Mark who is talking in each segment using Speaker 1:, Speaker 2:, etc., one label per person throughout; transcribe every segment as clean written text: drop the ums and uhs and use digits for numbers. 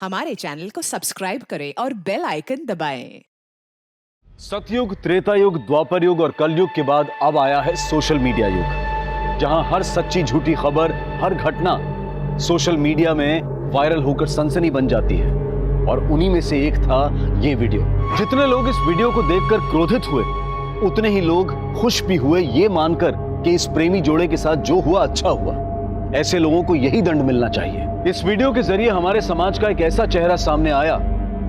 Speaker 1: हमारे चैनल को सब्सक्राइब करें और बेल आइकन दबाएं।
Speaker 2: सतयुग, त्रेता युग, द्वापर युग और कलयुग के बाद अब आया है सोशल मीडिया युग, जहां हर सच्ची झूठी खबर, हर घटना सोशल मीडिया में वायरल होकर सनसनी बन जाती है। और उन्हीं में से एक था ये वीडियो। जितने लोग इस वीडियो को देखकर क्रोधित हुए, उतने ही लोग खुश भी हुए ये मानकर कि इस प्रेमी जोड़े के साथ जो हुआ अच्छा हुआ। ऐसे लोगों को यही दंड मिलना चाहिए। इस वीडियो के जरिए हमारे समाज का एक ऐसा चेहरा सामने आया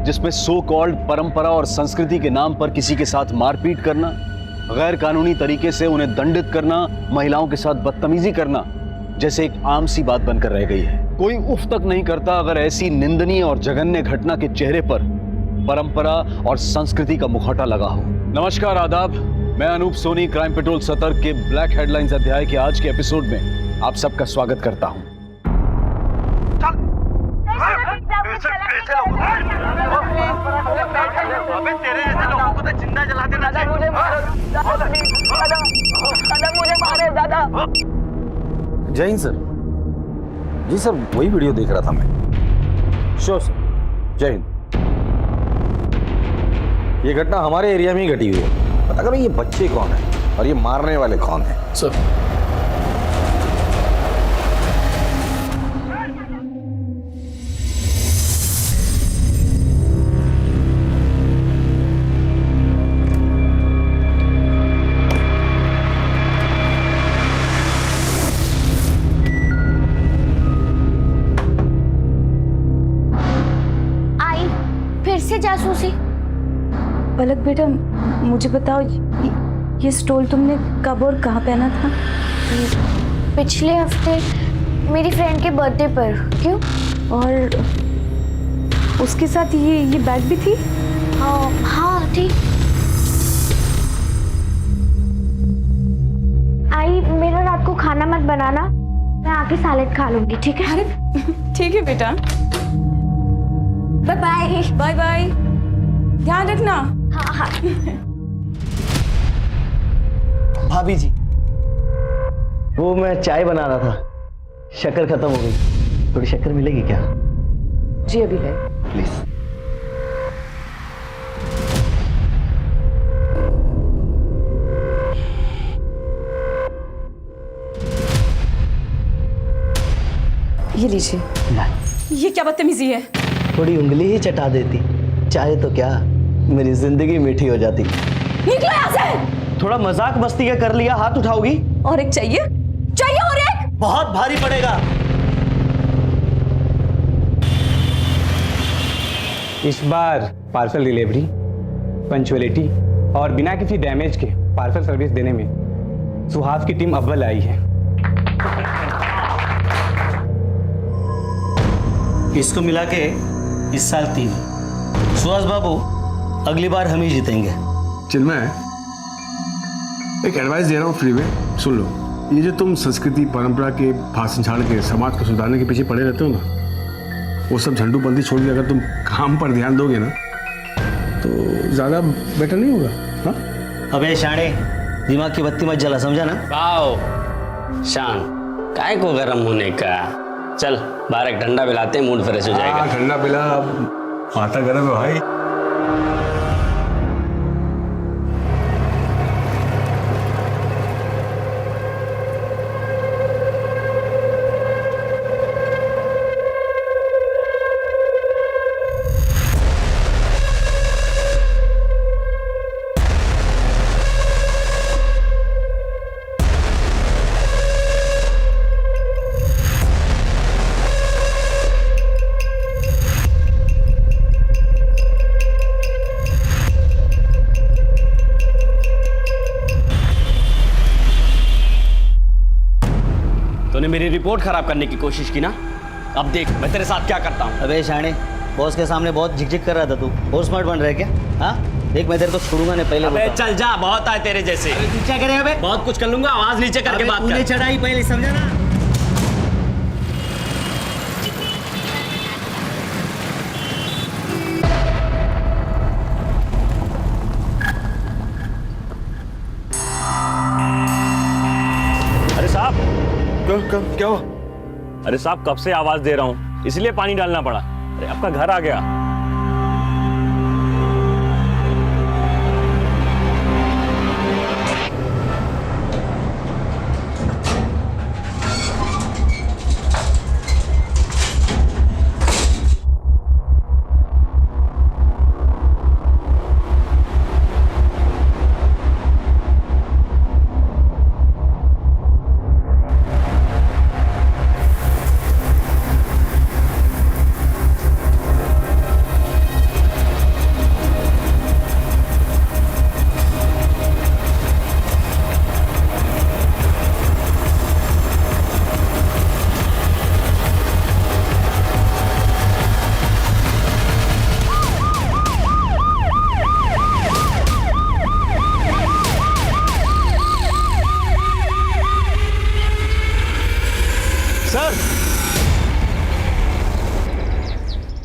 Speaker 2: जिसमें सो कॉल्ड परंपरा और संस्कृति के नाम पर किसी के साथ मारपीट करना, गैर कानूनी तरीके से उन्हें दंडित करना, महिलाओं के साथ बदतमीजी करना जैसे एक आम सी बात बनकर रह गई है। कोई उफ तक नहीं करता अगर ऐसी निंदनीय और जघन्य घटना के चेहरे पर परंपरा और संस्कृति का मुखौटा लगा हो। नमस्कार, आदाब। मैं अनूप सोनी क्राइम पेट्रोल सतर्क के ब्लैक हेडलाइंस अध्याय के आज के एपिसोड में आप सबका स्वागत करता हूं।
Speaker 3: तेरे ऐसे लोगों को तो जिंदा जला देना चाहिए। मुझे मारे दादा।
Speaker 4: जय हिंद सर। जी सर, वही वीडियो देख रहा था मैं। श्योर सर, जय हिंद। ये घटना हमारे एरिया में ही घटी हुई है। पता करो ये बच्चे कौन है और ये मारने वाले कौन है। सर
Speaker 5: से जासूसी।
Speaker 6: पलक बेटा, मुझे बताओ ये स्टोल तुमने कब और कहाँ पहना था?
Speaker 5: पिछले हफ्ते मेरी फ्रेंड के बर्थडे पर। क्यों?
Speaker 6: और उसके साथ ये बैग भी थी?
Speaker 5: हाँ थी। आई, मेरा रात को खाना मत बनाना, मैं आके सैलेड खा लूंगी, ठीक है?
Speaker 6: अरे ठीक है बेटा।
Speaker 5: Bye bye.
Speaker 6: बाय बाय, ध्यान रखना।
Speaker 5: हाँ।
Speaker 3: भाभी जी, वो मैं चाय बना रहा था, शक्कर खत्म हो गई। थोड़ी शक्कर मिलेगी क्या?
Speaker 6: जी अभी है।
Speaker 3: प्लीज।
Speaker 6: ये लीजिए। ये क्या बदतमीजी है?
Speaker 3: थोड़ी उंगली ही चटा देती, चाहे तो क्या मेरी जिंदगी मीठी हो जाती।
Speaker 6: निकलो यहाँ से।
Speaker 3: थोड़ा मजाक मस्ती का कर लिया, हाथ उठाओगी?
Speaker 6: और एक चाहिए? चाहिए और एक?
Speaker 3: बहुत भारी पड़ेगा।
Speaker 7: इस बार पार्सल डिलीवरी, पंचुअलिटी और बिना किसी डैमेज के पार्सल सर्विस देने में सुहास की टीम अव्वल आई है।
Speaker 3: इसको मिला के इस साल 3। सुहास बाबू, अगली बार हम ही जीतेंगे।
Speaker 8: चिन्मय, एक एडवाइस दे रहा हूँ फ्री में, सुन लो। ये जो तुम संस्कृति परंपरा के भाषण छाड़ के समाज को सुधारने के पीछे पड़े रहते हो ना, वो सब झंडूबंदी छोड़ के अगर तुम काम पर ध्यान दोगे ना तो ज़्यादा बेटर नहीं होगा। हाँ?
Speaker 3: अबे शाणे, दिमाग की बत्ती मत जला, समझा ना?
Speaker 9: वाओ शान, काय को गरम होने का। चल बाहर एक ठंडा पिलाते हैं, मूड फ्रेश हो जाएगा।
Speaker 8: ठंडा पिला, माथा गर्म है भाई।
Speaker 9: तूने मेरी रिपोर्ट खराब करने की कोशिश की ना, अब देख मैं तेरे साथ क्या करता हूँ।
Speaker 3: अबे शाणे, बॉस के सामने बहुत झिकझिक कर रहा था तू। और स्मार्ट बन रहा है क्या? हाँ देख, मैं तेरे को छोड़ूंगा नहीं। पहले
Speaker 9: अबे चल जा, बहुत आए तेरे जैसे।
Speaker 3: तू क्या करेगा बे?
Speaker 9: बहुत कुछ कर लूंगा, आवाज नीचे करके बात कर।
Speaker 3: चढ़ाई पहले, समझा ना?
Speaker 2: क्या हुआ?
Speaker 9: अरे साहब, कब से आवाज दे रहा हूँ, इसलिए पानी डालना पड़ा।
Speaker 2: अरे आपका घर आ गया।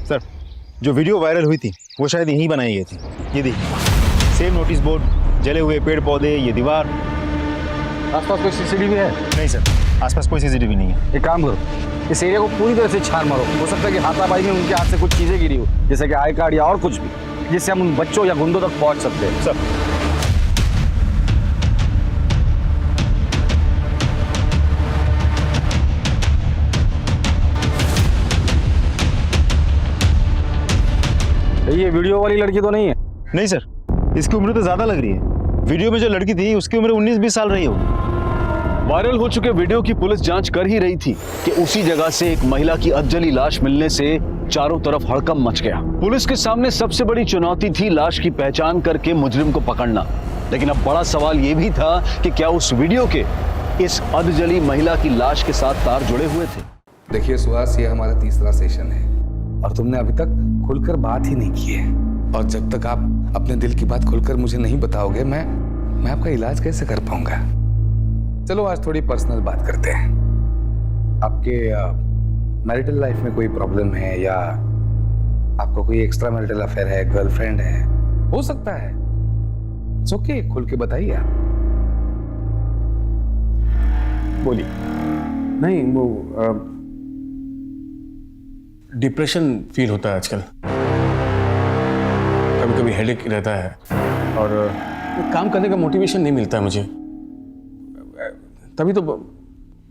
Speaker 10: सर, जो वीडियो वायरल हुई थी वो शायद यहीं बनाई गई थी। ये देखिए, सेम नोटिस बोर्ड, जले हुए पेड़ पौधे, ये दीवार।
Speaker 4: आसपास कोई सीसीटीवी है?
Speaker 10: नहीं सर, आसपास कोई सीसीटीवी नहीं है।
Speaker 4: एक काम करो, इस एरिया को पूरी तरह से छान मारो। हो सकता है कि हाथापाई में उनके हाथ से कुछ चीजें गिरी हो, जैसे कि आई कार्ड या और कुछ भी, जिससे हम उन बच्चों या गुंडों तक पहुंच सकते हैं।
Speaker 10: सर,
Speaker 4: ये वीडियो वाली लड़की तो नहीं है?
Speaker 10: नहीं सर, इसकी उम्र तो ज्यादा लग रही है। वीडियो में जो लड़की थी उसकी उम्र 19-20 साल रही होगी।
Speaker 2: वायरल हो चुके वीडियो की पुलिस जांच कर ही रही थी कि उसी जगह से एक महिला की अधजली लाश मिलने से चारों तरफ हड़कंप मच गया। पुलिस के सामने सबसे बड़ी चुनौती थी लाश की पहचान करके मुजरिम को पकड़ना। लेकिन अब बड़ा सवाल यह भी था कि क्या उस वीडियो के इस अधजली महिला की लाश के साथ तार जुड़े हुए थे।
Speaker 11: देखिए सुहास, ये हमारा तीसरा सेशन है और तुमने अभी तक खुलकर बात ही नहीं की है। और जब तक आप अपने दिल की बात खुलकर मुझे नहीं बताओगे, मैं आपका इलाज कैसे कर पाऊंगा। चलो आज थोड़ी पर्सनल बात करते हैं। आपके मैरिटल लाइफ में कोई प्रॉब्लम है या आपको कोई एक्स्ट्रा मैरिटल अफेयर है, गर्लफ्रेंड है, हो सकता है। ओके, खुल के बताइए आप।
Speaker 8: बोलिए। नहीं, वो डिप्रेशन फील होता है आजकल, कभी कभी हेडेक रहता है और काम करने का मोटिवेशन नहीं मिलता है मुझे। तभी तो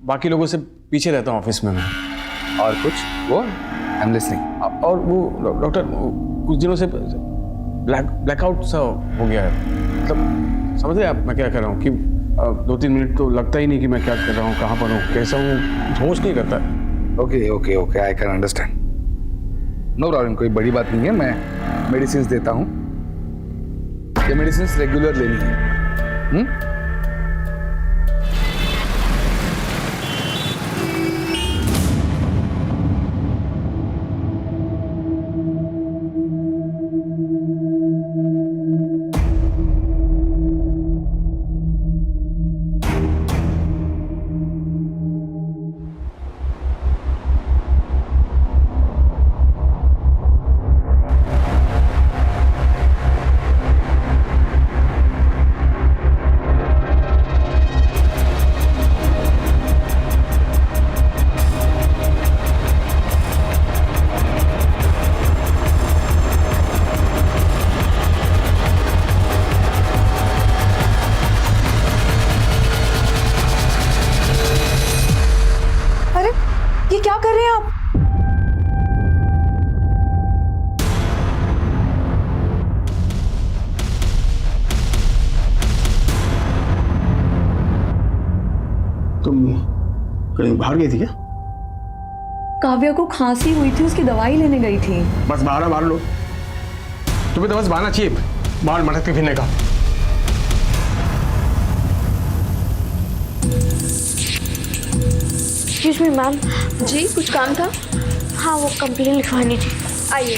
Speaker 8: बाकी लोगों से पीछे रहता हूँ ऑफिस में मैं।
Speaker 11: और कुछ? वो आई एम लिसनिंग।
Speaker 8: और वो डॉक्टर, कुछ दिनों से ब्लैकआउट सा हो गया है। मतलब समझ रहे आप मैं क्या कर रहा हूँ कि 2-3 मिनट तो लगता ही नहीं कि मैं क्या कर रहा हूँ, कहाँ पर हूँ, कैसा हूँ, होश नहीं करता।
Speaker 11: Okay okay okay, I can understand. No problem, कोई बड़ी बात नहीं है। मैं मेडिसिन देता हूँ। ये मेडिसिन रेगुलर लेनी है।
Speaker 6: ये क्या कर रहे हैं आप?
Speaker 8: तुम कहीं बाहर गई थी क्या?
Speaker 6: काव्या को खांसी हुई थी, उसकी दवाई लेने गई थी।
Speaker 8: बस बाहर लो। तुम्हें तो बस बहाना चाहिए बाहर मटक के फिरने का।
Speaker 5: Excuse me ma'am.
Speaker 6: जी, कुछ काम था?
Speaker 5: हाँ, वो कंप्लेन लिखवानी थी।
Speaker 6: आइए।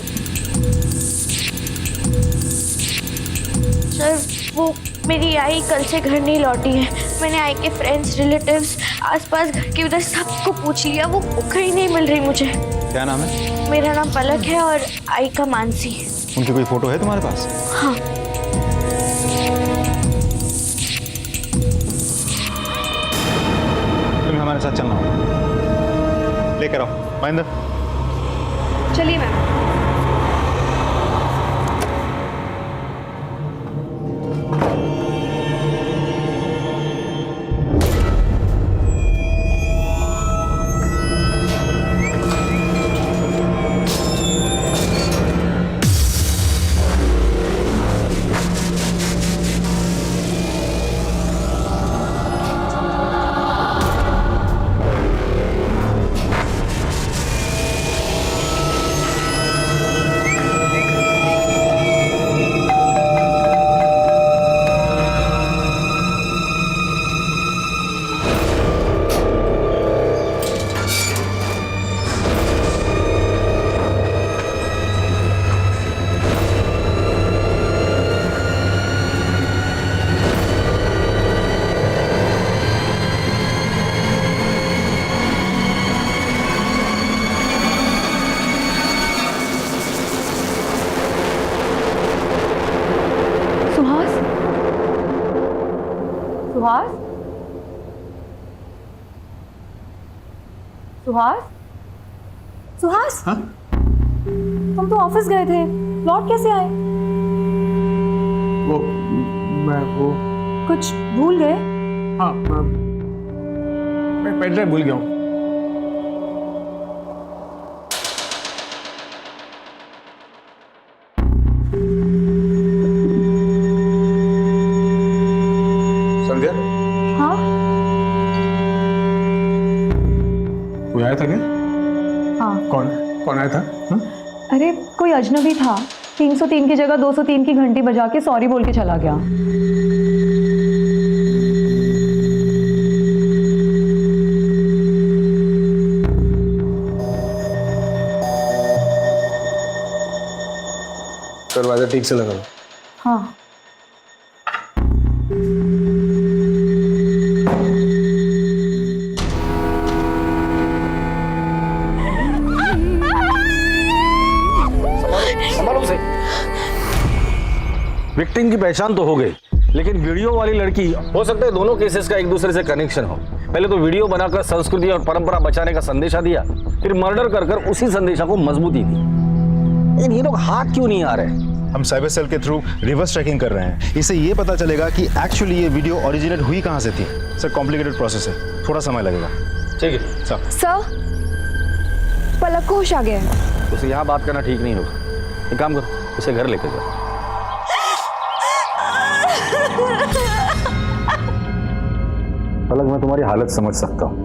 Speaker 5: सर, वो मेरी आई कल से घर नहीं लौटी है। मैंने आई के फ्रेंड्स, रिलेटिव्स, आसपास घर के उधर सबको पूछ लिया, वो कहीं नहीं मिल रही मुझे।
Speaker 10: क्या नाम है?
Speaker 5: मेरा नाम पलक है और आई का मानसी।
Speaker 10: उनकी कोई फोटो है तुम्हारे पास?
Speaker 5: हाँ।
Speaker 10: तुम्हें हमारे साथ चलना होगा। लेकर आओ महेंद्र,
Speaker 6: चलिए मैम। सुहास, सुहास, सुहास,
Speaker 8: हाँ?
Speaker 6: तुम तो ऑफिस गए थे, लौट कैसे आए?
Speaker 8: वो
Speaker 6: कुछ भूल गए?
Speaker 8: हाँ, मैं पेन ड्राइव भूल गया हूँ। संध्या,
Speaker 6: हाँ
Speaker 8: कोई आया था क्या?
Speaker 6: हाँ।
Speaker 8: कौन आया था? हाँ?
Speaker 6: अरे कोई अजनबी था, 303 की जगह 203 की घंटी बजा के सॉरी बोल के चला गया।
Speaker 8: दरवाजा ठीक से लगा लो।
Speaker 6: हाँ।
Speaker 4: विक्टिम की पहचान तो हो गई, लेकिन वीडियो वाली लड़की, हो सकता है दोनों केसेस का एक दूसरे से कनेक्शन हो। पहले तो वीडियो बनाकर संस्कृति और परंपरा बचाने का संदेशा दिया, फिर मर्डर कर उसी संदेशा को मजबूती दी। लेकिन ये लोग हाथ क्यों नहीं आ रहे?
Speaker 10: हम साइबर सेल के थ्रू रिवर्स ट्रैकिंग कर रहे हैं। इससे ये पता चलेगा कि एक्चुअली ये वीडियो ओरिजिनेट हुई कहाँ से थी। सर कॉम्प्लिकेटेड प्रोसेस है, थोड़ा समय लगेगा।
Speaker 4: ठीक है सर।
Speaker 6: सर, पलक को होश आ गया है।
Speaker 4: उसे यहाँ बात करना ठीक नहीं होगा। एक काम करो, उसे घर लेकर जाओ। पलक, मैं तुम्हारी हालत समझ सकता हूँ,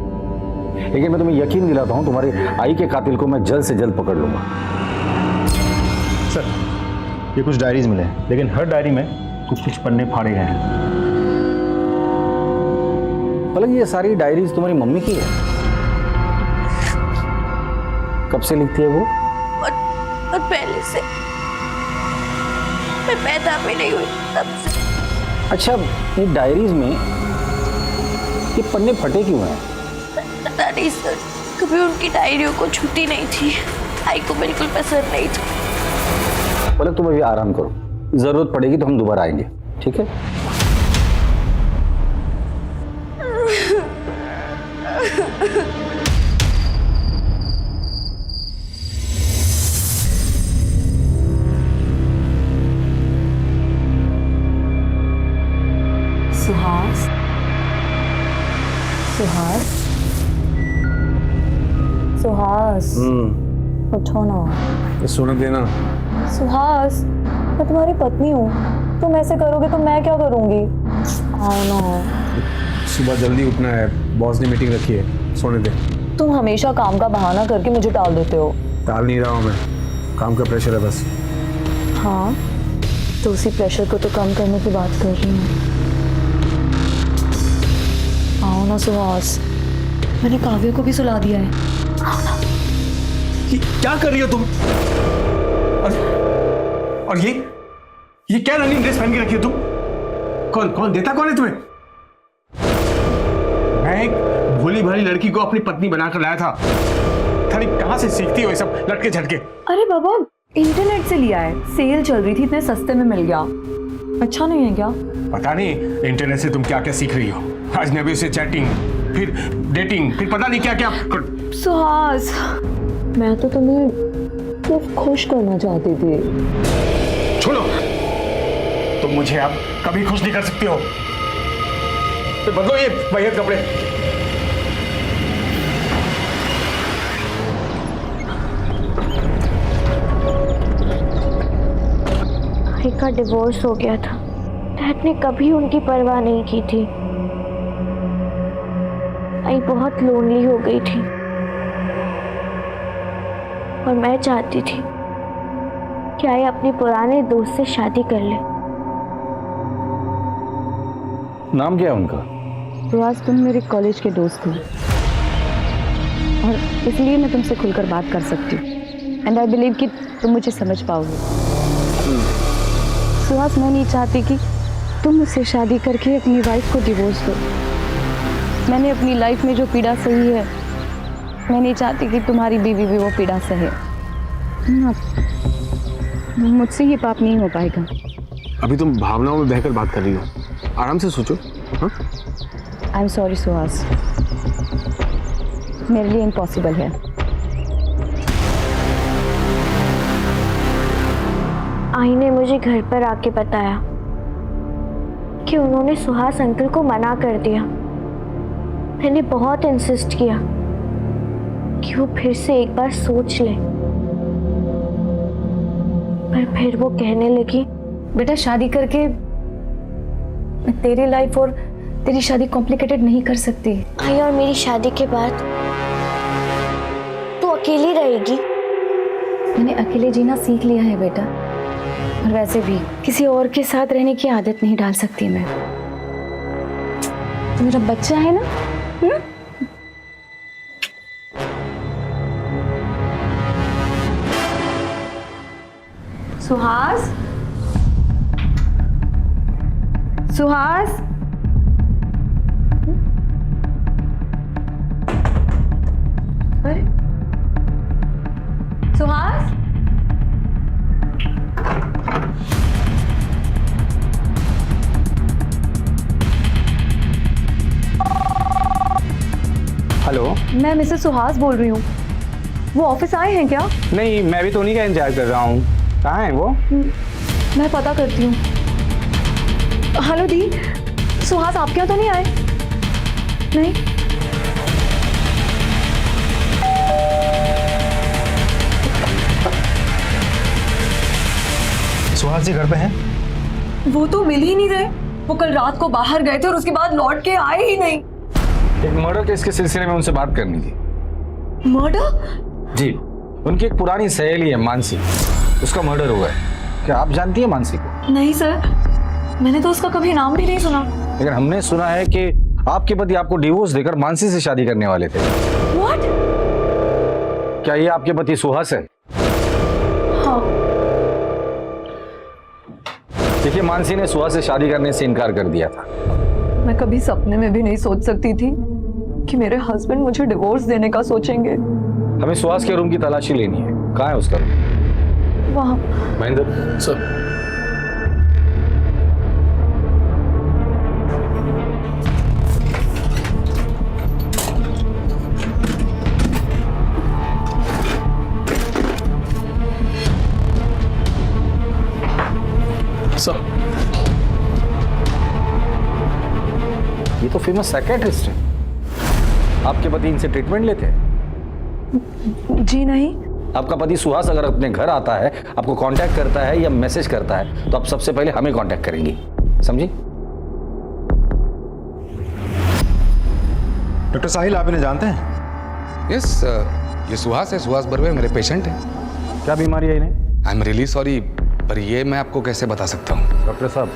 Speaker 4: लेकिन मैं तुम्हें यकीन दिलाता हूँ तुम्हारी आई के कातिल को मैं जल्द से जल्द पकड़ लूंगा।
Speaker 10: सर, ये कुछ डायरीज मिले हैं, लेकिन हर डायरी में कुछ पन्ने फाड़े गए हैं।
Speaker 4: पलक, ये सारी डायरीज तुम्हारी मम्मी की है? कब से लिखती है वो?
Speaker 5: बहुत पहले से, मैं पैदा भी नहीं हुई तब से।
Speaker 4: अच्छा, ये डायरीज में ये पन्ने फटे क्यों हैं?
Speaker 5: पता नहीं सर, कभी उनकी डायरियों को छुट्टी नहीं थी। आई को बिल्कुल पसंद नहीं था।
Speaker 4: पलक, तुम अभी आराम करो, जरूरत पड़ेगी तो हम दोबारा आएंगे, ठीक है?
Speaker 6: सुहास, सुहास, सुहास, उठो ना।
Speaker 8: सोने देना।
Speaker 6: सुहास, मैं तुम्हारी पत्नी हूँ, तुम ऐसे करोगे तो मैं क्या करूँगी? आओ ना।
Speaker 8: सुबह जल्दी उठना है, बॉस ने मीटिंग रखी है, सोने दे।
Speaker 6: तुम हमेशा काम का बहाना करके मुझे टाल देते हो।
Speaker 8: टाल नहीं रहा हूँ मैं, काम का प्रेशर है बस।
Speaker 6: हाँ, तो उसी प्रेशर को तो कम करने की बात कर रही हूँ। आओ ना सुहास, मैंने काव्य को भी सुला दिया है। आओ ना।
Speaker 8: क्या कर रही हो तुम? और ये क्या रनिंग ड्रेस पहन के रखी हो तुम? कौन देता कौन है तुम्हें? मैं एक भोली भाली लड़की को अपनी पत्नी बनाकर लाया था। थाली कहाँ से सीखती हो ये सब लटके झटके?
Speaker 6: अरे बाबा, इंटरनेट से लिया है, सेल चल रही थी, इतने सस्ते में मिल गया। अच्छा नहीं है क्या?
Speaker 8: पता नहीं इंटरनेट से तुम क्या क्या सीख रही हो। अजनबी से चैटिंग, फिर डेटिंग, फिर पता नहीं क्या क्या।
Speaker 6: सुहास, मैं तो तुम्हें सिर्फ खुश करना चाहती थी।
Speaker 8: छोड़ो, तुम मुझे अब कभी खुश नहीं कर सकती हो। तो बदलो ये वाहियत कपड़े।
Speaker 5: आई का डिवोर्स हो गया था। डैड ने कभी उनकी परवाह नहीं की थी। आई बहुत लोनली हो गई थी और मैं चाहती थी कि आई अपने पुराने दोस्त से शादी कर ले।
Speaker 4: नाम क्या है उनका?
Speaker 6: तो आज तुम मेरे कॉलेज के दोस्त हो और इसलिए मैं तुमसे खुलकर बात कर सकती हूँ। एंड आई बिलीव कि तुम मुझे समझ पाओगे। सुहास, मैं नहीं चाहती कि तुम मुझसे शादी करके अपनी वाइफ को डिवोर्स दो। मैंने अपनी लाइफ में जो पीड़ा सही है, मैं नहीं चाहती कि तुम्हारी बीवी भी वो पीड़ा सहे। मुझसे ये पाप नहीं हो पाएगा।
Speaker 8: अभी तुम भावनाओं में बहकर बात कर रही हो, आराम से सोचो।
Speaker 6: आई एम सॉरी सुहास, मेरे लिए इम्पॉसिबल है।
Speaker 5: आई ने मुझे घर पर आके बताया कि उन्होंने सुहास अंकल को मना कर दिया। मैंने बहुत इंसिस्ट किया कि वो फिर से एक बार सोच ले, पर फिर वो कहने लगी,
Speaker 6: बेटा शादी करके मैं तेरी लाइफ और तेरी शादी कॉम्प्लिकेटेड नहीं कर सकती।
Speaker 5: आई और मेरी शादी के बाद तू अकेली रहेगी।
Speaker 6: मैंने अकेले जीना सीख लिया है बेटा, और वैसे भी किसी और के साथ रहने की आदत नहीं डाल सकती मैं। तो मेरा बच्चा है ना। सुहास, सुहास, अरे सुहास,
Speaker 7: हेलो,
Speaker 6: मैं मिसेस सुहास बोल रही हूँ। वो ऑफिस आए हैं क्या?
Speaker 7: नहीं, मैं भी तो उन्हीं का इंतजार कर रहा हूँ। कहाँ है वो?
Speaker 6: मैं पता करती हूँ। हेलो दी, सुहास आपके यहाँ तो नहीं आए? नहीं।
Speaker 10: सुहास जी घर पे हैं?
Speaker 6: वो तो मिल ही नहीं रहे। वो कल रात को बाहर गए थे और उसके बाद लौट के आए ही नहीं।
Speaker 4: एक मर्डर केस के सिलसिले में उनसे बात करनी थी।
Speaker 6: मर्डर?
Speaker 4: जी, उनकी एक पुरानी सहेली है मानसी, उसका मर्डर हुआ है। क्या आप जानती है मानसी को?
Speaker 6: नहीं सर, मैंने तो उसका कभी नाम भी नहीं सुना।
Speaker 4: लेकिन हमने सुना है कि आपके पति आपको डिवोर्स देकर मानसी से शादी करने वाले थे।
Speaker 6: What?
Speaker 4: क्या ये आपके पति सुहास है?
Speaker 6: हाँ।
Speaker 4: देखिए, मानसी ने सुहास से शादी करने से इनकार कर दिया था।
Speaker 6: मैं कभी सपने में भी नहीं सोच सकती थी कि मेरे हस्बैंड मुझे डिवोर्स देने का सोचेंगे।
Speaker 4: हमें सुहास के रूम की तलाशी लेनी है। कहाँ है उसका रूम?
Speaker 6: वहाँ।
Speaker 4: महेंद्र सर, ये तो फेमस साइकियाट्रिस्ट है। आपके पति इनसे ट्रीटमेंट लेते हैं?
Speaker 6: जी नहीं।
Speaker 4: आपका पति सुहास अगर अपने घर आता है, आपको कांटेक्ट करता है या मैसेज करता है, तो आप सबसे पहले हमें कांटेक्ट करेंगी, समझी?
Speaker 10: डॉक्टर साहिल, आप इन्हें जानते हैं?
Speaker 11: यस, ये सुहास है, सुहास बर्वे मेरे पेशेंट है।
Speaker 4: क्या बीमारी है इन्हें?
Speaker 11: आई एम रियली सॉरी, पर ये मैं आपको कैसे बता सकता हूँ?
Speaker 4: डॉक्टर साहब,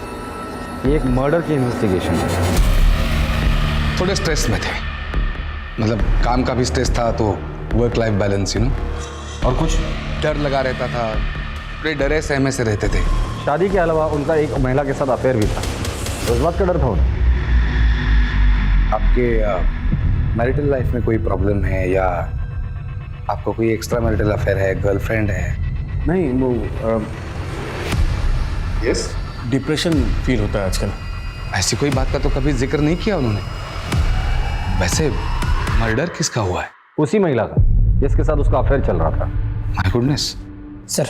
Speaker 4: ये एक मर्डर की इन्वेस्टिगेशन है।
Speaker 11: थोड़े स्ट्रेस में थे, मतलब काम का भी स्ट्रेस था, तो work life balance, you know.
Speaker 4: और कुछ?
Speaker 11: डर लगा रहता था, बड़े डरे सहमे से रहते थे।
Speaker 4: शादी के अलावा उनका एक महिला के साथ अफेयर भी था, तो इस बात का डर था उन्हें।
Speaker 11: आपके मैरिटल लाइफ में कोई प्रॉब्लम है, या आपको कोई एक्स्ट्रा मैरिटल अफेयर है, गर्लफ्रेंड है?
Speaker 8: नहीं, वो
Speaker 11: यस,
Speaker 8: डिप्रेशन फील होता है आजकल।
Speaker 11: ऐसी कोई बात का तो कभी जिक्र नहीं किया उन्होंने। वैसे मर्डर किसका हुआ है?
Speaker 4: उसी महिला का जिसके साथ उसका अफेयर चल रहा था।
Speaker 11: माय गुडनेस,
Speaker 12: सर,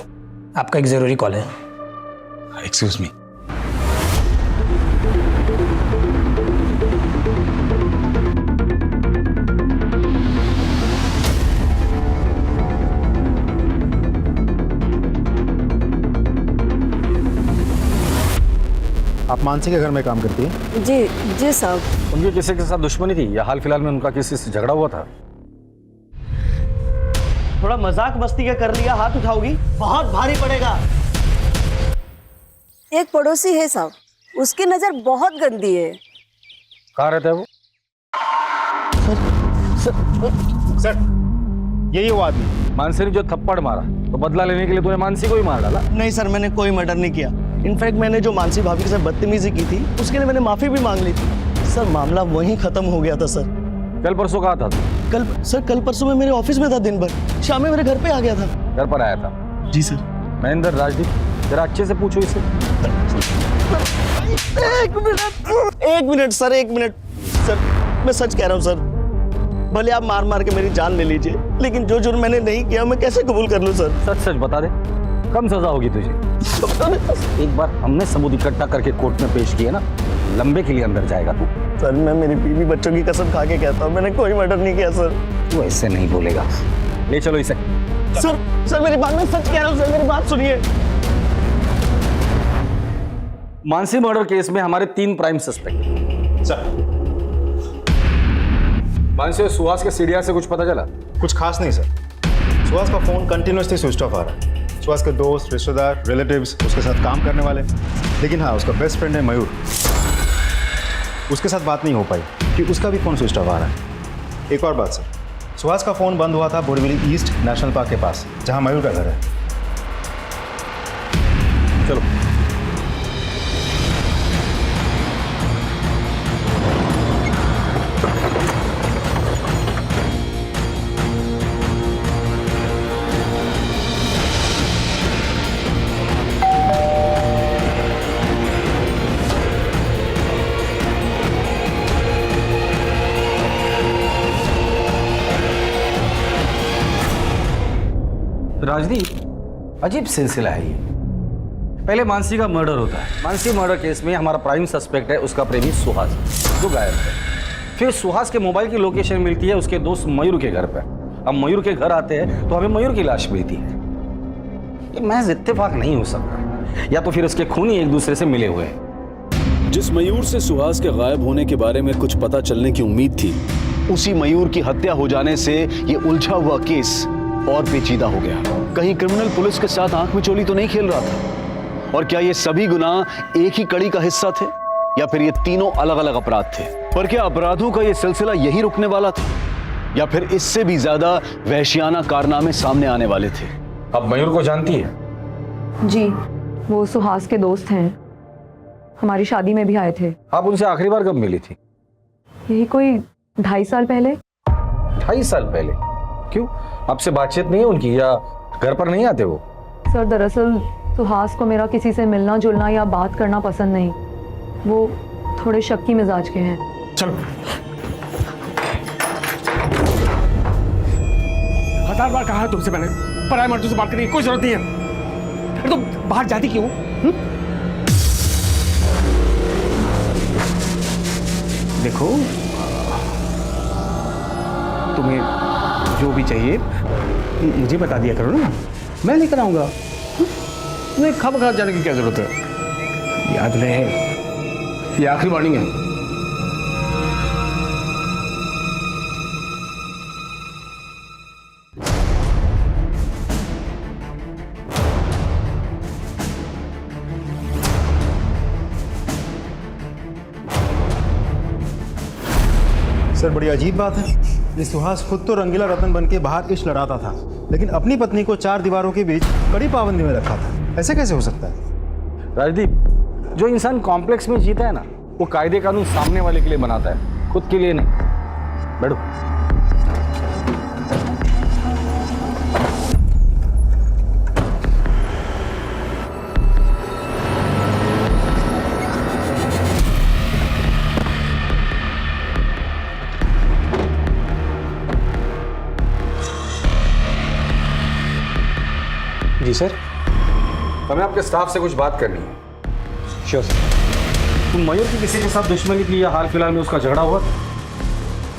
Speaker 12: आपका एक ज़रूरी कॉल है।
Speaker 11: Excuse me.
Speaker 10: आप मानसी के घर में काम करती हैं?
Speaker 6: जी साहब।
Speaker 4: उनकी किसी के साथ दुश्मनी थी या हाल फिलहाल में उनका किसी से झगड़ा हुआ था?
Speaker 3: थोड़ा मजाक मस्ती का कर लिया, हाथ उठाओगी बहुत भारी पड़ेगा।
Speaker 6: एक पड़ोसी है साहब, उसकी नज़र बहुत गंदी है।
Speaker 4: कहाँ रहता है वो?
Speaker 10: सर यही वो आदमी।
Speaker 4: मानसी ने जो थप्पड़ मारा तो बदला लेने के लिए तूने मानसी को ही मार डाला?
Speaker 3: नहीं सर, मैंने कोई मर्डर नहीं किया। इनफैक्ट मैंने जो मानसी भाभी के साथ बदतमीजी की थी उसके लिए मैंने माफी भी मांग ली थी। सर मामला वहीं खत्म हो गया था सर।
Speaker 4: कल परसों कहाँ था तू?
Speaker 3: कल परसों मैं मेरे ऑफिस में था दिन भर, शाम में मेरे घर पे आ गया था।
Speaker 4: घर पर आया था?
Speaker 3: जी सर।
Speaker 4: महेंद्र, राजदीप, जरा अच्छे से पूछो इसे।
Speaker 3: एक मिनट सर, एक मिनट सर, मैं सच कह रहा हूँ सर। भले आप मार मार के मेरी जान ले लीजिए, लेकिन जो जुर्म मैंने नहीं किया मैं कैसे कबूल कर लूँ सर?
Speaker 4: सच सच बता दे, कम सजा होगी तुझे। एक बार हमने सबूत इकट्ठा करके कोर्ट में पेश किए ना, लंबे के लिए अंदर जाएगा तू।
Speaker 3: सर मैं मेरी बीवी बच्चों की कसम खा के कहता हूँ, मैंने कोई मर्डर नहीं किया सर।
Speaker 4: तू ऐसे नहीं बोलेगा। ले चलो इसे।
Speaker 3: सर मेरी बात, मैं सच कह रहा हूँ सर, मेरी बात सुनिए।
Speaker 4: मानसी मर्डर केस में हमारे 3 प्राइम सस्पेक्ट।
Speaker 10: सर
Speaker 4: मानसी और सुहास के सीडीआर से कुछ पता चला?
Speaker 10: कुछ खास नहीं सर। सुहास का फोन कंटिन्यूसली स्विच ऑफ आ रहा है। सुहास के दोस्त, रिश्तेदार, रिलेटिव्स, उसके साथ काम करने वाले, लेकिन हाँ उसका बेस्ट फ्रेंड है मयूर, उसके साथ बात नहीं हो पाई कि उसका भी फोन स्विच ऑफ आ रहा है। एक और बात सर, सुहास का फोन बंद हुआ था बोरीवली ईस्ट नेशनल पार्क के पास, जहाँ मयूर का घर है।
Speaker 4: चलो। राजदीप, अजीब सिलसिला है ये। पहले मानसी का मर्डर होता है। मानसी मर्डर केस में हमारा प्राइम सस्पेक्ट है उसका प्रेमी सुहास, जो गायब है। फिर सुहास के मोबाइल की लोकेशन मिलती है उसके दोस्त मयूर के घर पर। अब मयूर के घर आते हैं तो हमें मयूर की लाश मिलती है। ये महज इत्तेफाक नहीं हो सकता, या तो फिर उसके खूनी एक दूसरे से मिले हुए हैं।
Speaker 2: जिस मयूर से सुहास के गायब होने के बारे में कुछ पता चलने की उम्मीद थी, उसी मयूर की हत्या हो जाने से ये उलझा हुआ केस और पेचीदा हो गया। कहीं क्रिमिनल पुलिस के साथ आंख मिचोली तो नहीं खेल रहा था? और क्या ये सभी गुनाह एक ही कड़ी का हिस्सा थे, या फिर ये तीनों अलग अलग अपराध थे? पर क्या अपराधों का ये सिलसिला यही रुकने वाला था, या फिर इससे भी ज्यादा वहशियाना कारनामे सामने आने वाले थे?
Speaker 4: अब मयूर को जानती है?
Speaker 6: जी, वो सुहास के दोस्त हैं, हमारी शादी में भी आए थे।
Speaker 4: आप उनसे आखिरी बार कब मिली थी?
Speaker 6: यही कोई 2.5 साल पहले।
Speaker 4: 2.5 साल पहले? क्यों, आपसे बातचीत नहीं है उनकी, या घर पर नहीं आते वो?
Speaker 6: सर दरअसल सुहास को मेरा किसी से मिलना जुलना या बात करना पसंद नहीं। वो थोड़े शक्की मिजाज के हैं।
Speaker 8: चलो। 1000 बार कहा है तुमसे मैंने, पराये मर्दों से बात करने की कोई जरूरत नहीं है। अरे तुम बाहर जाती क्यों? देखो, तुम्हें जो भी चाहिए मुझे बता दिया करो ना, मैं लेकर आऊंगा। तुम्हें खब खा जाने की क्या जरूरत है? याद रहे, ये आखिरी वार्निंग है।
Speaker 10: सर बड़ी अजीब बात है, ये सुहास खुद तो रंगीला रतन बन के बाहर इश्क लड़ाता था, लेकिन अपनी पत्नी को 4 दीवारों के बीच कड़ी पाबंदी में रखा था। ऐसे कैसे हो सकता है?
Speaker 4: राजदीप, जो इंसान कॉम्प्लेक्स में जीता है ना, वो कायदे कानून सामने वाले के लिए बनाता है, खुद के लिए नहीं। बैठो।
Speaker 7: जी सर।
Speaker 4: हमें आपके स्टाफ से कुछ बात करनी है।
Speaker 7: Sure sir.
Speaker 4: तुम मयूर की किसी के साथ दुश्मनी थी या हाल फिलहाल में उसका झगड़ा हुआ?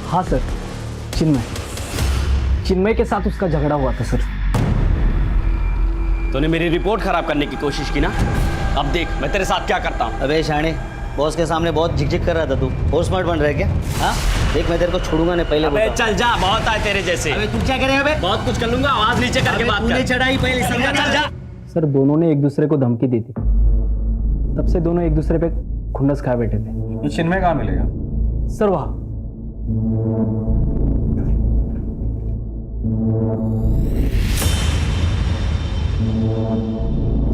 Speaker 12: हाँ सर, चिन्मय के साथ उसका झगड़ा हुआ था सर।
Speaker 9: तूने मेरी रिपोर्ट खराब करने की कोशिश की ना, अब देख मैं तेरे साथ क्या करता हूँ।
Speaker 3: अबे शाणे, बॉस के सामने बहुत झिकझिक कर रहा था तू। और स्मार्ट बन रहा है क्या? हाँ देख, मैं तेरे को छोड़ूंगा नहीं, पहले
Speaker 9: अबे चल जा, बहुत आए तेरे जैसे।
Speaker 3: अबे तू क्या करेगा? अबे
Speaker 9: बहुत कुछ कर लूंगा, आवाज नीचे करके बात कर।
Speaker 3: चढ़ाई पहले,
Speaker 9: समझा? चल जा।
Speaker 12: सर दोनों ने एक दूसरे को धमकी दी थी, तब से दोनों एक दूसरे पे खुन्नस खाए बैठे थे।
Speaker 4: ये चिन्मय कहाँ मिलेगा?
Speaker 12: सर वहाँ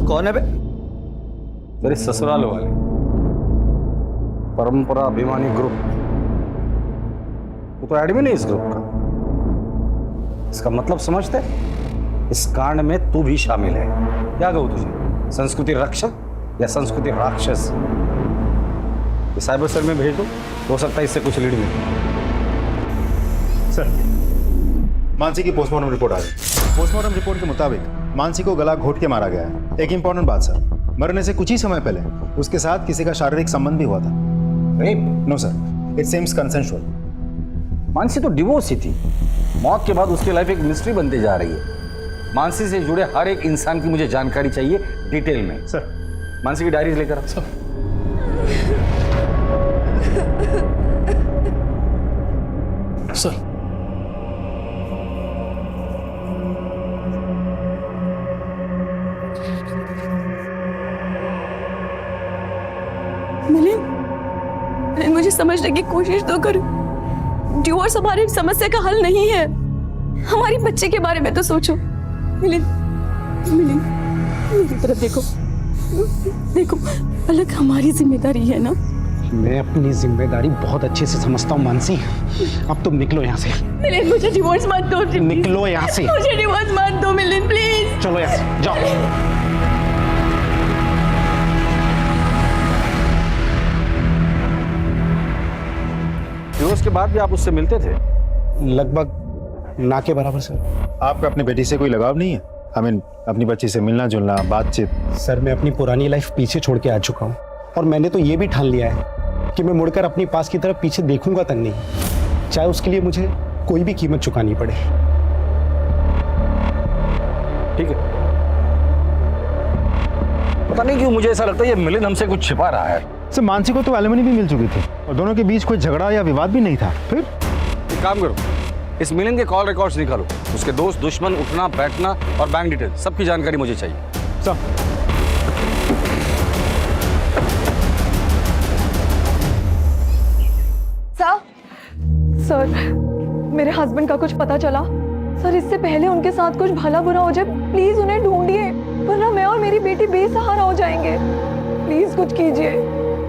Speaker 3: कौन है बे?
Speaker 4: तेरे ससुराल वाले परंपरा अभिमानी ग्रुप। वो तो एडमिन है इस ग्रुप का। इसका मतलब समझते? इस कांड में तू भी शामिल है। क्या कहूँ तुझे, संस्कृति रक्षक या संस्कृति राक्षस? ये साइबर सेल में भेज दो, हो सकता है इससे कुछ लीड मिले।
Speaker 10: सर, मानसी की पोस्टमार्टम रिपोर्ट आ गई। पोस्टमार्टम रिपोर्ट के मुताबिक मानसी को गला घोट के मारा गया है। एक इंपॉर्टेंट बात सर, मरने से कुछ ही समय पहले उसके साथ किसी का शारीरिक संबंध भी हुआ था।
Speaker 4: Rape?
Speaker 10: No sir, it seems consensual.
Speaker 4: Mansi तो डिवोर्स ही थी। मौत के बाद उसकी लाइफ एक मिस्ट्री बनती जा रही है। मानसी से जुड़े हर एक इंसान की मुझे जानकारी चाहिए डिटेल में।
Speaker 10: सर,
Speaker 4: मानसी की डायरीज लेकर आओ।
Speaker 10: सर
Speaker 6: मिलिंद, मुझे समझने की कोशिश तो कर। डिवोर्स हमारी समस्या का हल नहीं है। हमारी बच्चे के बारे में तो सोचो। मिलिंद, मिलिंद मेरी तरफ देखो, देखो अलग हमारी जिम्मेदारी है ना।
Speaker 7: मैं अपनी जिम्मेदारी बहुत अच्छे से समझता हूँ मानसी। अब तुम निकलो यहाँ से।
Speaker 6: मिलिंद मुझे डिवोर्स मत दो।
Speaker 7: निकलो यहाँ से।
Speaker 6: मुझे डिवोर्स मत दो मिलिंद, प्लीज।
Speaker 7: चलो यहाँ से जाओ।
Speaker 4: डिवोर्स के बाद भी आप उससे मिलते थे?
Speaker 7: लगभग ना के बराबर सर।
Speaker 10: आपका अपनी बेटी से कोई लगाव नहीं है? आई मीन अपनी बच्ची से मिलना जुलना, बातचीत?
Speaker 7: सर मैं अपनी पुरानी लाइफ पीछे छोड़ के आ चुका हूँ और मैंने तो ये भी ठान लिया है कि मैं मुड़कर अपनी पास की तरफ पीछे देखूंगा तक नहीं, चाहे उसके लिए मुझे कोई भी कीमत चुकानी पड़े।
Speaker 4: ठीक है। पता नहीं क्यों मुझे ऐसा लगता है ये मिलिंद हमसे कुछ छिपा रहा है।
Speaker 10: सर, मानसी को तो एलिमनी भी मिल चुकी थी और दोनों के बीच कोई झगड़ा या विवाद भी नहीं था। फिर
Speaker 4: एक काम करो, इस मिलिंद के कॉल रिकॉर्ड्स निकालो। उसके दोस्त, दुश्मन, उठना बैठना और बैंक डिटेल सबकी जानकारी मुझे चाहिए।
Speaker 10: सर,
Speaker 6: सर, मेरे हस्बैंड का कुछ पता चला? सर इससे पहले उनके साथ कुछ भला बुरा हो जाए, प्लीज उन्हें ढूंढिए, वरना मैं और मेरी बेटी बेसहारा हो जाएंगे। प्लीज कुछ कीजिए।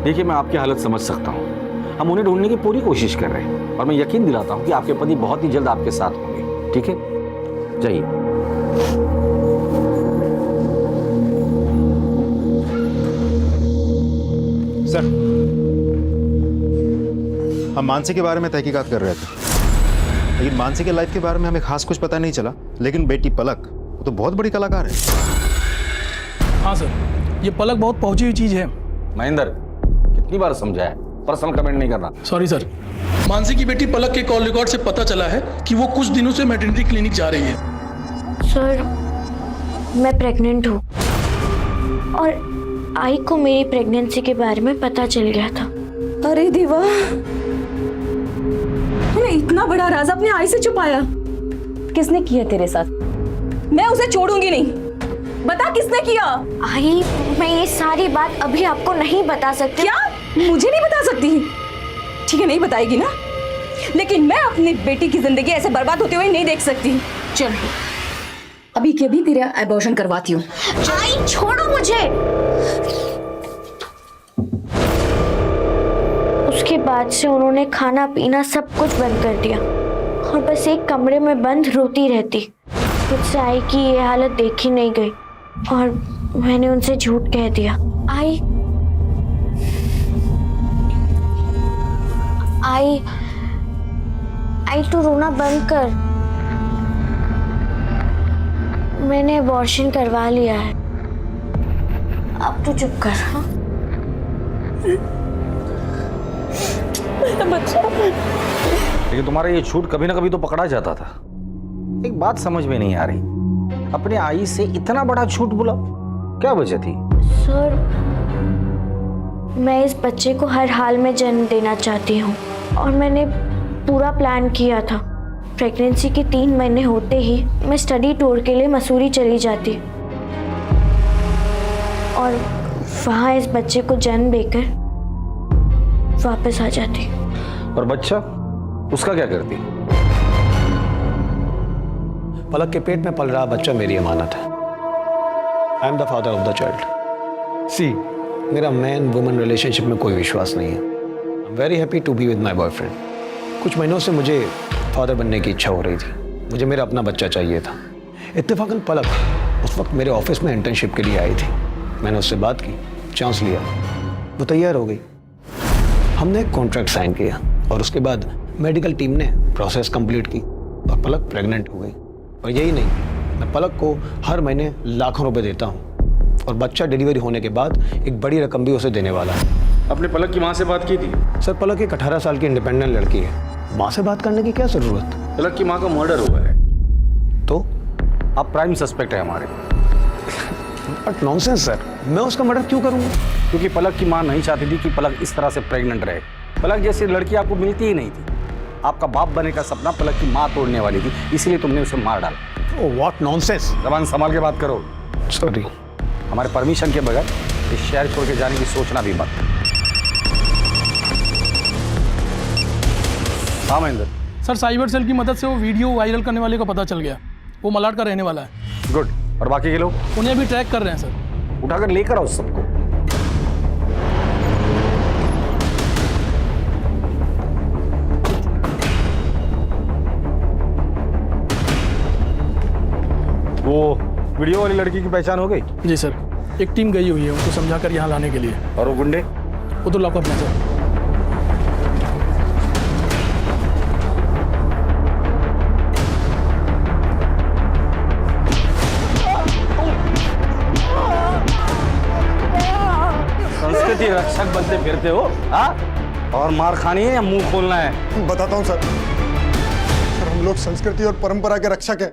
Speaker 4: देखिए, मैं आपकी हालत समझ सकता हूँ। हम उन्हें ढूंढने की पूरी कोशिश कर रहे हैं और मैं यकीन दिलाता हूँ कि आपके पति बहुत ही जल्द आपके साथ होंगे। ठीक है, जाइए।
Speaker 10: सर, हम मानसी के बारे में तहकीकात कर रहे थे, लेकिन मानसी के लाइफ के बारे में हमें खास कुछ पता नहीं चला। लेकिन बेटी पलक, वो तो बहुत बड़ी कलाकार है।
Speaker 12: हाँ सर, ये पलक बहुत पहुंची हुई चीज है।
Speaker 4: महेंद्र, कितनी बार समझा है, पर्सनल कमेंट नहीं करना।
Speaker 12: Sorry sir. मानसी की बेटी पलक के कॉल रिकॉर्ड से पता चला है कि वो कुछ दिनों से मैटरनिटी क्लिनिक जा रही है।
Speaker 5: सर मैं प्रेग्नेंट हूँ और आई को मेरी प्रेगनेंसी के बारे में पता चल गया था।
Speaker 6: अरे देवा, तूने इतना बड़ा राज अपने आई से छुपाया। किसने किया तेरे साथ? मैं उसे छोड़ूंगी नहीं। बता किसने किया?
Speaker 5: आई, मैं ये सारी बात अभी आपको नहीं बता सकती।
Speaker 6: क्या? मुझे नहीं बता सकती? ठीक है, नहीं बताएगी ना, लेकिन मैं अपनी बेटी की जिंदगी ऐसे बर्बाद होते हुए नहीं देख सकती। चल अभी के अभी तेरा एबॉर्शन करवाती हूँ।
Speaker 5: आई छोड़ो मुझे। उसके बाद से उन्होंने खाना पीना सब कुछ बंद कर दिया और बस एक कमरे में बंद रोती रहती। मुझसे आई की ये हालत देखी नहीं गई और मैंने उनसे झूठ कह दिया। आई तू रोना बंद कर। मैंने अबॉर्शन करवा लिया है। अब तू चुप कर। हाँ
Speaker 6: मेरा बच्चा।
Speaker 4: लेकिन तुम्हारा ये झूठ कभी ना कभी तो पकड़ा जाता था। एक बात समझ में नहीं आ रही, अपने आई से इतना बड़ा झूठ बोला, क्या वजह थी?
Speaker 5: सर, मैं इस बच्चे को हर हाल में जन्म देना चाहती हूँ और मैंने पूरा प्लान किया था। प्रेगनेंसी के 3 महीने होते ही मैं स्टडी टूर के लिए मसूरी चली जाती और वहाँ इस बच्चे को जन्म देकर वापस आ जाती।
Speaker 4: और बच्चा, उसका क्या करती?
Speaker 7: पलक के पेट में पल रहा बच्चा मेरी अमानत है। I am the father of the child. See, मेरा मैन वुमन रिलेशनशिप में कोई विश्वास नहीं है। I am very happy to be with my boyfriend. कुछ महीनों से मुझे फादर बनने की इच्छा हो रही थी। मुझे मेरा अपना बच्चा चाहिए था। इत्तेफाकन पलक उस वक्त मेरे ऑफिस में इंटर्नशिप के लिए आई थी। मैंने उससे बात की, चांस लिया, वो तैयार हो गई। हमने एक कॉन्ट्रैक्ट साइन किया और उसके बाद मेडिकल टीम ने प्रोसेस कंप्लीट की और पलक प्रेग्नेंट हो गई। और यही नहीं, मैं पलक को हर महीने लाखों रुपए देता हूँ और बच्चा डिलीवरी होने के बाद एक बड़ी रकम भी उसे देने वाला है।
Speaker 8: आपने पलक की माँ से बात की थी?
Speaker 7: सर, पलक एक 18 साल की इंडिपेंडेंट लड़की है। माँ से बात करने की क्या जरूरत?
Speaker 4: पलक की माँ का मर्डर हुआ है,
Speaker 7: तो
Speaker 4: आप प्राइम सस्पेक्ट है हमारे।
Speaker 7: बट नॉनसेंस सर, मैं उसका मर्डर क्यों करूँगा?
Speaker 4: क्योंकि पलक की माँ नहीं चाहती थी कि पलक इस तरह से प्रेग्नेंट रहे। पलक जैसी लड़की आपको मिलती ही नहीं थी। आपका बाप बनने का सपना पलक की माँ तोड़ने वाली थी, इसलिए तुमने उसे मार डाला।
Speaker 7: Oh what nonsense.
Speaker 4: जबान संभाल के बात करो।
Speaker 7: सॉरी।
Speaker 4: हमारे परमिशन के बगैर इस शहर छोड़ के जाने की सोचना भी मत। हाँ महेंद्र।
Speaker 12: सर, साइबर सेल की मदद से वो वीडियो वायरल करने वाले का पता चल गया। वो मलाड का रहने वाला है।
Speaker 4: गुड। और बाकी के लोग?
Speaker 12: उन्हें भी ट्रैक कर रहे हैं सर।
Speaker 4: उठाकर लेकर आओ सबको। वो वीडियो वाली लड़की की पहचान हो गई?
Speaker 12: जी सर, एक टीम गई हुई है उनको समझाकर यहाँ लाने के लिए।
Speaker 4: और वो गुंडे?
Speaker 12: वो तो लॉकअप में सर।
Speaker 4: संस्कृति रक्षक बनते फिरते हो, हाँ? और मार खानी है या मुंह खोलना है?
Speaker 13: बताता हूँ सर, हम लोग संस्कृति और परंपरा के रक्षक हैं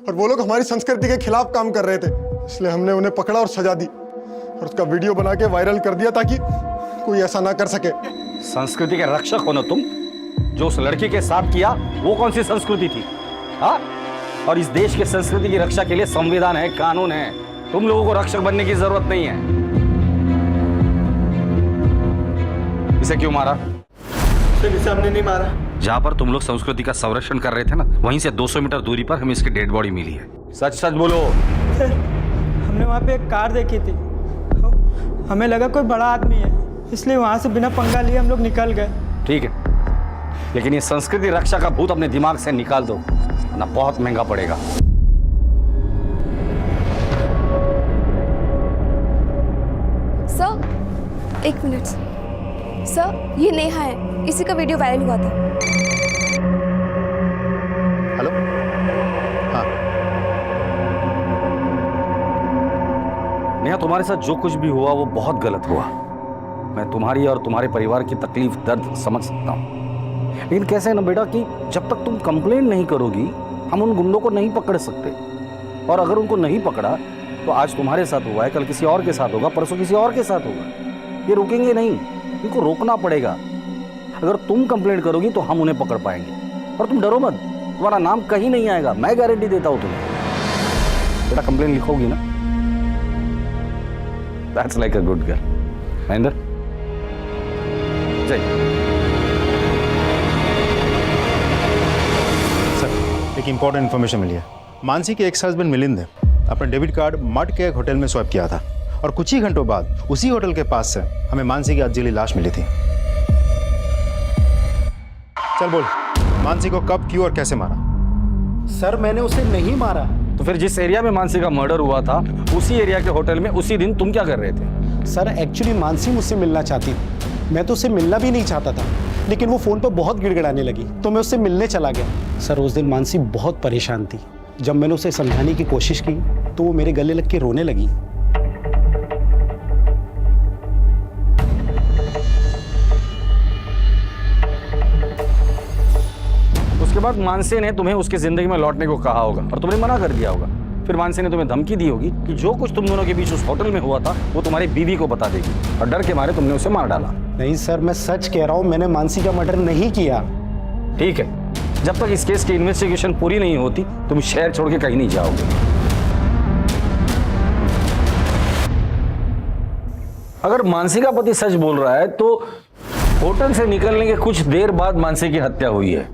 Speaker 13: और वो लोग हमारी संस्कृति के खिलाफ काम कर रहे थे, इसलिए हमने उन्हें पकड़ा और सजा दी और उसका वीडियो बना के वायरल कर दिया ताकि कोई ऐसा ना कर सके।
Speaker 4: संस्कृति के रक्षक हो ना तुम? जो उस लड़की के साथ किया वो कौन सी संस्कृति थी, हाँ? और इस देश के संस्कृति की रक्षा के लिए संविधान है, कानून है। तुम लोगों को रक्षक बनने की जरूरत नहीं है। इसे क्यों मारा?
Speaker 3: इसे हमने नहीं मारा।
Speaker 4: जहाँ पर तुम लोग संस्कृति का संरक्षण कर रहे थे ना, वहीं से 200 मीटर दूरी पर हमें इसकी डेड बॉडी मिली है। सच सच बोलो।
Speaker 14: हमने वहाँ पे एक कार देखी थी, हमें लगा कोई बड़ा आदमी है, इसलिए वहाँ से बिना पंगा लिए हम लोग निकल गए।
Speaker 4: ठीक है, लेकिन ये संस्कृति रक्षा का भूत अपने दिमाग से निकाल दो, वरना बहुत महंगा पड़ेगा।
Speaker 6: सर, 1 मिनट सर, ये नेहा है, इसी का वीडियो वायरल हुआ था।
Speaker 10: हेलो। हाँ
Speaker 4: नेहा, तुम्हारे साथ जो कुछ भी हुआ वो बहुत गलत हुआ। मैं तुम्हारी और तुम्हारे परिवार की तकलीफ दर्द समझ सकता हूँ, लेकिन कैसे है ना बेटा कि जब तक तुम कंप्लेंट नहीं करोगी हम उन गुंडों को नहीं पकड़ सकते। और अगर उनको नहीं पकड़ा तो आज तुम्हारे साथ हुआ है, कल किसी और के साथ होगा, परसों किसी और के साथ होगा। ये रुकेंगे नहीं, इनको रोकना पड़ेगा। अगर तुम कंप्लेंट करोगी तो हम उन्हें पकड़ पाएंगे। और तुम डरो मत, तुम्हारा नाम कहीं नहीं आएगा, मैं गारंटी देता हूं तुम्हें। बेटा कंप्लेंट लिखोगी ना? That's like a good girl. Mahendra, जय।
Speaker 10: सर, एक इंपॉर्टेंट इन्फॉर्मेशन मिली है। मानसी के एक्स हस्बैंड मिलिंद ने अपना डेबिट कार्ड मड के एक होटल में स्वैप किया था और कुछ ही घंटों बाद उसी होटल के पास से हमें मानसी की अधजली लाश मिली थी। चल बोल, मानसी को कब, क्यों और कैसे मारा?
Speaker 7: सर, मैंने उसे नहीं मारा।
Speaker 4: तो फिर जिस एरिया में मानसी का मर्डर हुआ था उसी एरिया के होटल में उसी दिन तुम क्या कर रहे थे?
Speaker 7: सर, एक्चुअली मानसी मुझसे मिलना चाहती थी। मैं तो उससे मिलना भी नहीं चाहता था, लेकिन वो फोन पर बहुत गिड़गिड़ाने लगी तो मैं उससे मिलने चला गया। सर, उस दिन मानसी बहुत परेशान थी। जब मैंने उसे समझाने की कोशिश की तो वो मेरे गले लग के रोने लगी।
Speaker 4: उसके बाद मानसी ने तुम्हें उसकी जिंदगी में लौटने को कहा होगा और तुमने मना कर दिया होगा। फिर मानसी ने तुम्हें धमकी दी होगी कि जो कुछ तुम दोनों के बीच उस होटल में हुआ था वो तुम्हारी बीवी को बता देगी और डर के मारे तुमने उसे मार डाला।
Speaker 7: नहीं सर, मैं सच कह रहा हूँ, मैंने मानसी का मर्डर नहीं किया।
Speaker 4: ठीक है, जब तक इस केस की इन्वेस्टिगेशन पूरी नहीं होती तुम शहर छोड़ के कहीं नहीं जाओगे। अगर मानसी का पति सच बोल रहा है तो होटल से निकलने के कुछ देर बाद मानसी की हत्या हुई है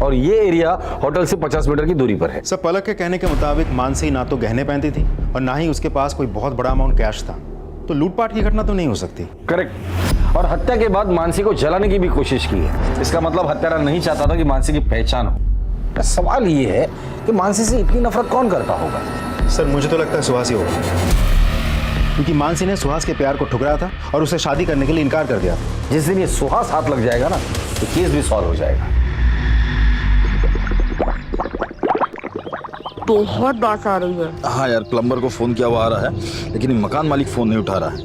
Speaker 4: और ये एरिया होटल से 50 मीटर की दूरी पर है।
Speaker 10: सर, पलक के कहने के मुताबिक मानसी ना तो गहने पहनती थी और ना ही उसके पास कोई बहुत बड़ा अमाउंट कैश था, तो लूटपाट की घटना तो नहीं हो सकती।
Speaker 4: करेक्ट। और हत्या के बाद मानसी को जलाने की भी कोशिश की है। इसका मतलब हत्यारा नहीं चाहता था कि मानसी की पहचान हो। सवाल ये है कि मानसी से इतनी नफरत कौन करता होगा?
Speaker 10: सर, मुझे तो लगता है सुहास ही होगा, क्योंकि मानसी ने सुहास के प्यार को ठुकराया था और उसे शादी करने के लिए इनकार कर दिया था।
Speaker 4: जिस दिन ये सुहास हाथ लग जाएगा ना तो केस भी सॉल्व हो जाएगा।
Speaker 15: बहुत बात आ रही है।
Speaker 16: हाँ यार, प्लम्बर को फोन किया हुआ आ रहा है, लेकिन मकान मालिक फोन नहीं उठा रहा है।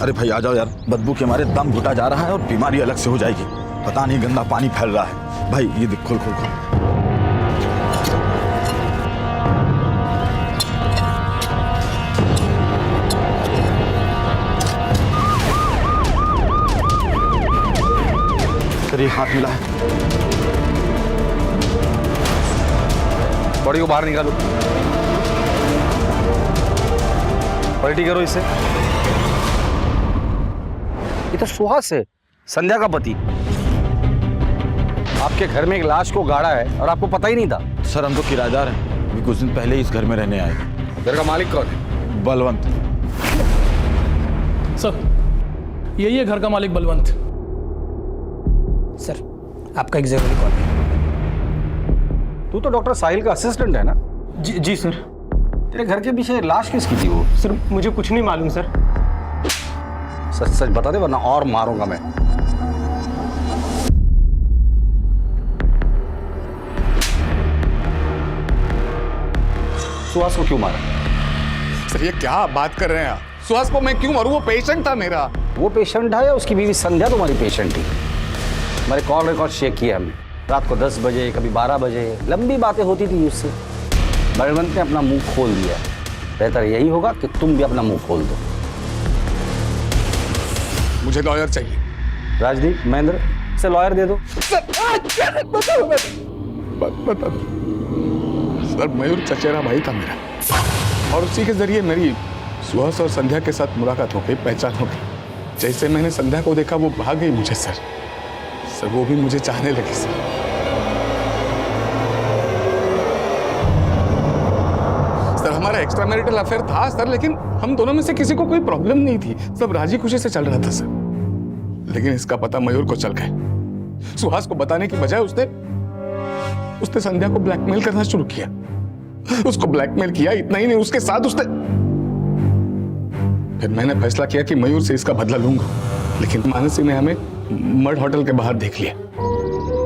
Speaker 16: अरे भाई आ जाओ यार, बदबू के मारे दम घुटा जा रहा है और बीमारी अलग से हो जाएगी। पता नहीं गंदा पानी फैल रहा है। भाई ये देख, खोल खोल खोल। सर ये हाथ मिला है।
Speaker 4: बॉडी को बाहर निकालो, पलटी करो इसे। ये तो सुहास है, संध्या का पति। आपके घर में एक लाश को गाड़ा है और आपको पता ही नहीं था।
Speaker 16: सर हम तो किराएदार हैं, अभी कुछ दिन पहले ही इस घर में रहने आए।
Speaker 4: घर का मालिक कौन है?
Speaker 16: बलवंत।
Speaker 12: सर यही है घर का मालिक बलवंत।
Speaker 14: सर आपका एक जरूरी कॉल है।
Speaker 4: तू तो डॉक्टर साहिल का असिस्टेंट है ना?
Speaker 14: जी सर।
Speaker 4: तेरे घर के पीछे लाश किसकी थी वो?
Speaker 14: सर मुझे कुछ नहीं मालूम सर।
Speaker 4: सच सच बता दे वरना और मारूंगा मैं। सुहास को क्यों मारा?
Speaker 11: सर ये क्या बात कर रहे हैं आप? सुहास को मैं क्यों मारूं? वो पेशेंट था मेरा।
Speaker 4: वो पेशेंट था या उसकी बीवी संध्या तुम्हारी पेशेंट थी? हमारे कॉल रिकॉर्ड चेक किया हमने। रात को 10 बजे, कभी 12 बजे लंबी बातें होती थी उससे। बलवंत ने अपना मुंह खोल दिया। बेहतर यही होगा कि तुम भी अपना मुंह खोल दो।
Speaker 11: मुझे लॉयर चाहिए।
Speaker 4: राजदीप, महेंद्र, से लॉयर दे दो।
Speaker 11: बता दो। सर मयूर चचेरा भाई था मेरा और उसी के जरिए मेरी सुहास और संध्या के साथ मुलाकात हो गई, पहचान हो गई। जैसे मैंने संध्या को देखा वो भाग गई मुझे सर वो भी मुझे चाहने लगी सर। हमारा एक्स्ट्रा मैरिटल अफेयर था सर, लेकिन हम दोनों में से किसी को कोई प्रॉब्लम नहीं थी। सब राजी खुशी से चल रहा था सर। लेकिन इसका पता मयूर को चल गया। सुहास को बताने की बजाय उसने संध्या को ब्लैकमेल करना शुरू किया। उसको ब्लैकमेल किया, इतना ही नहीं उसके साथ उसने। फिर मैंने फैसला किया कि मयूर से इसका बदला लूंगा, लेकिन मानसी ने हमें मड होटल के बाहर देख लिया।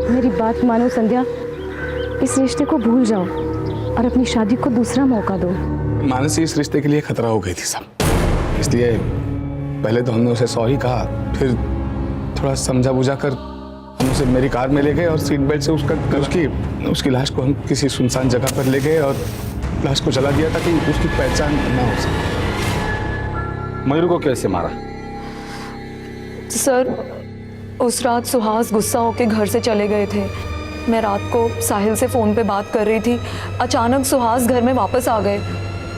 Speaker 15: मेरी बात मानो संध्या, इस रिश्ते को भूल जाओ और अपनी शादी को दूसरा मौका दो।
Speaker 11: मानसी इस रिश्ते के लिए खतरा हो गई थी सब, इसलिए पहले तो हमने उसे सॉरी कहा, फिर थोड़ा समझा बुझा कर हम उसे मेरी कार में ले गए और सीट बेल्ट से उसकी लाश को हम किसी सुनसान जगह पर ले गए और लाश को जला दिया ताकि उसकी पहचान ना हो सके।
Speaker 4: मयूर को कैसे मारा?
Speaker 6: सर उस रात सुहास गुस्सा होकर घर से चले गए थे। मैं रात को साहिल से फ़ोन पे बात कर रही थी। अचानक सुहास घर में वापस आ गए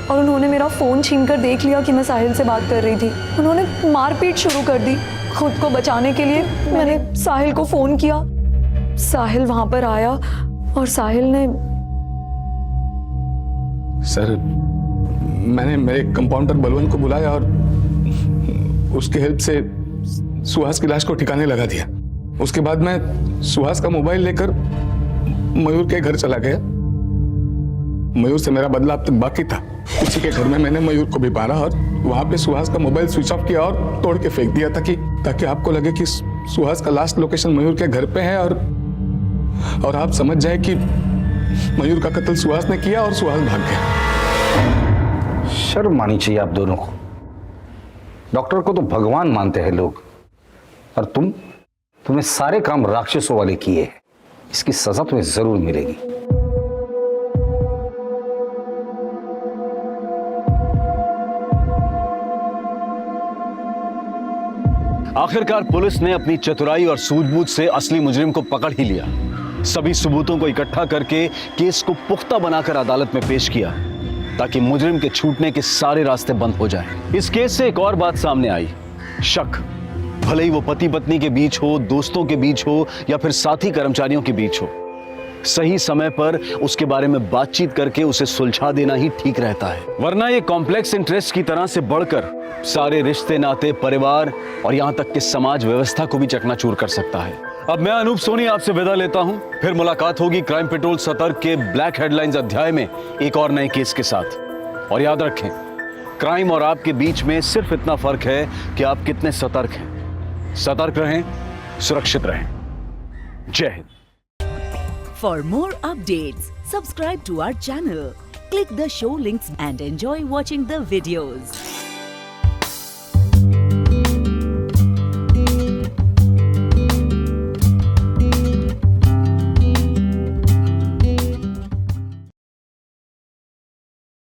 Speaker 6: और उन्होंने मेरा फ़ोन छीनकर देख लिया कि मैं साहिल से बात कर रही थी। उन्होंने मारपीट शुरू कर दी। खुद को बचाने के लिए मैंने साहिल को फ़ोन किया। साहिल वहाँ पर आया और साहिल ने
Speaker 11: सर मैंने मेरे कंपाउंडर बलवंत को बुलाया और उसके हेल्प से सुहास की लाश को ठिकाने लगा दिया। उसके बाद मैं सुहास का मोबाइल लेकर मयूर के घर चला गया। मयूर से मेरा बदला अब तक बाकी था। उसी के घर में मैंने मयूर को भी मारा और वहां पे सुहास का मोबाइल स्विच ऑफ किया और तोड़ के फेंक दिया ताकि आपको लगे कि सुहास का लास्ट लोकेशन मयूर के घर पे है और आप समझ जाए कि मयूर का कत्ल सुहास ने किया और सुहास भाग गया।
Speaker 4: शर्म आनी चाहिए आप दोनों को। डॉक्टर को तो भगवान मानते हैं लोग और तुमने सारे काम राक्षसों वाले किए। इसकी सजा तुम्हें जरूर मिलेगी।
Speaker 2: आखिरकार पुलिस ने अपनी चतुराई और सूझबूझ से असली मुजरिम को पकड़ ही लिया। सभी सबूतों को इकट्ठा करके केस को पुख्ता बनाकर अदालत में पेश किया ताकि मुजरिम के छूटने के सारे रास्ते बंद हो जाएं। इस केस से एक और बात सामने आई, शक। भले ही वो पति पत्नी के बीच हो, दोस्तों के बीच हो या फिर साथी कर्मचारियों के बीच हो, सही समय पर उसके बारे में बातचीत करके उसे सुलझा देना ही ठीक रहता है, वरना ये कॉम्प्लेक्स इंटरेस्ट की तरह से बढ़कर सारे रिश्ते नाते, परिवार और यहां तक कि समाज व्यवस्था को भी चकनाचूर कर सकता है। अब मैं अनूप सोनी आपसे विदा लेता हूं, फिर मुलाकात होगी क्राइम पेट्रोल सतर्क के ब्लैक हेडलाइंस अध्याय में एक और नए केस के साथ। और याद रखें, क्राइम और आपके बीच में सिर्फ इतना फर्क है कि आप कितने सतर्क हैं। सतर्क रहें, सुरक्षित रहें। जय Hind.
Speaker 1: For more updates, subscribe to our channel, click the show links and enjoy watching the videos.